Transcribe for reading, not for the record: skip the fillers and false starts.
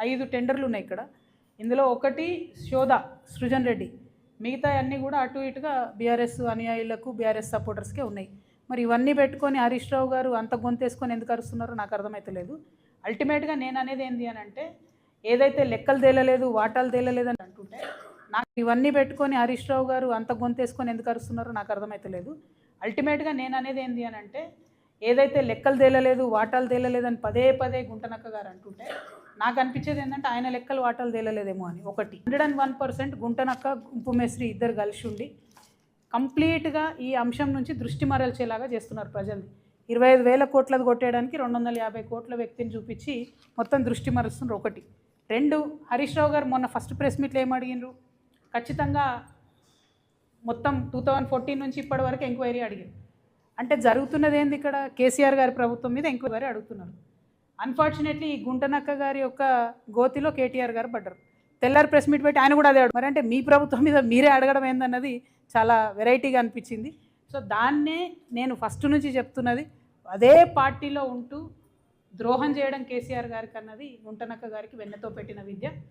5 టెండర్లు ఉన్నాయి ఇక్కడ. ఇందులో ఒకటి శోధ సృజన్ రెడ్డి, మిగతా అన్నీ కూడా అటు ఇటుగా బీఆర్ఎస్ అనుయాయులకు బీఆర్ఎస్ సపోర్టర్స్కే ఉన్నాయి. మరి ఇవన్నీ పెట్టుకొని హరీష్ రావు గారు అంత గొంతేసుకొని ఎందుకు అరుస్తున్నారో నాకు అర్థమవుతలేదు. అల్టిమేట్గా నేను అనేది ఏంటి అని అంటే, ఏదైతే లెక్కలు తేలలేదు వాటాలు తేలలేదు అని అంటుంటే, నాకు ఇవన్నీ పెట్టుకొని హరీష్ రావు గారు అంత గొంతేసుకొని ఎందుకు అరుస్తున్నారో నాకు అర్థమవుతలేదు. అల్టిమేట్గా నేను అనేది ఏంటి అని అంటే, ఏదైతే లెక్కలు తేలలేదు వాటాలు తేలలేదని పదే పదే గుంటనక్క గారు అంటుంటే, నాకు అనిపించేది ఏంటంటే ఆయన లెక్కలు వాటాలు తేలలేదేమో అని. ఒకటి 101% గుంటనక్క గుంపుమేశ్రీ ఇద్దరు కలిసి ఉండి కంప్లీట్గా ఈ అంశం నుంచి దృష్టి మరల్చేలాగా చేస్తున్నారు ప్రజల్ని. 25,000 కోట్లది కొట్టేయడానికి 250 కోట్ల వ్యక్తిని చూపించి మొత్తం దృష్టి మరుస్తున్నారు. ఒకటి. 2, హరీష్ రావు గారు మొన్న ఫస్ట్ ప్రెస్ మీట్లో ఏం అడిగినారు, ఖచ్చితంగా మొత్తం 2014 నుంచి ఇప్పటి వరకు ఎంక్వైరీ అడిగారు. అంటే జరుగుతున్నది ఏంది ఇక్కడ, కేసీఆర్ గారి ప్రభుత్వం మీద ఎంక్వైరీ అడుగుతున్నారు. అన్ఫార్చునేట్లీ ఈ గుంటనక్క గారి యొక్క గోతిలో కేటీఆర్ గారు పడ్డారు. తెల్లారి ప్రెస్ మీట్ పెట్టి ఆయన కూడా అదే మరి అంటే మీ ప్రభుత్వం మీద మీరే అడగడం ఏందన్నది చాలా వెరైటీగా అనిపించింది. సో దాన్నే నేను ఫస్ట్ నుంచి చెప్తున్నది, అదే పార్టీలో ఉంటూ ద్రోహం చేయడం కేసీఆర్ గారికి అన్నది గుంటనక్క గారికి వెన్నతో పెట్టిన విద్య.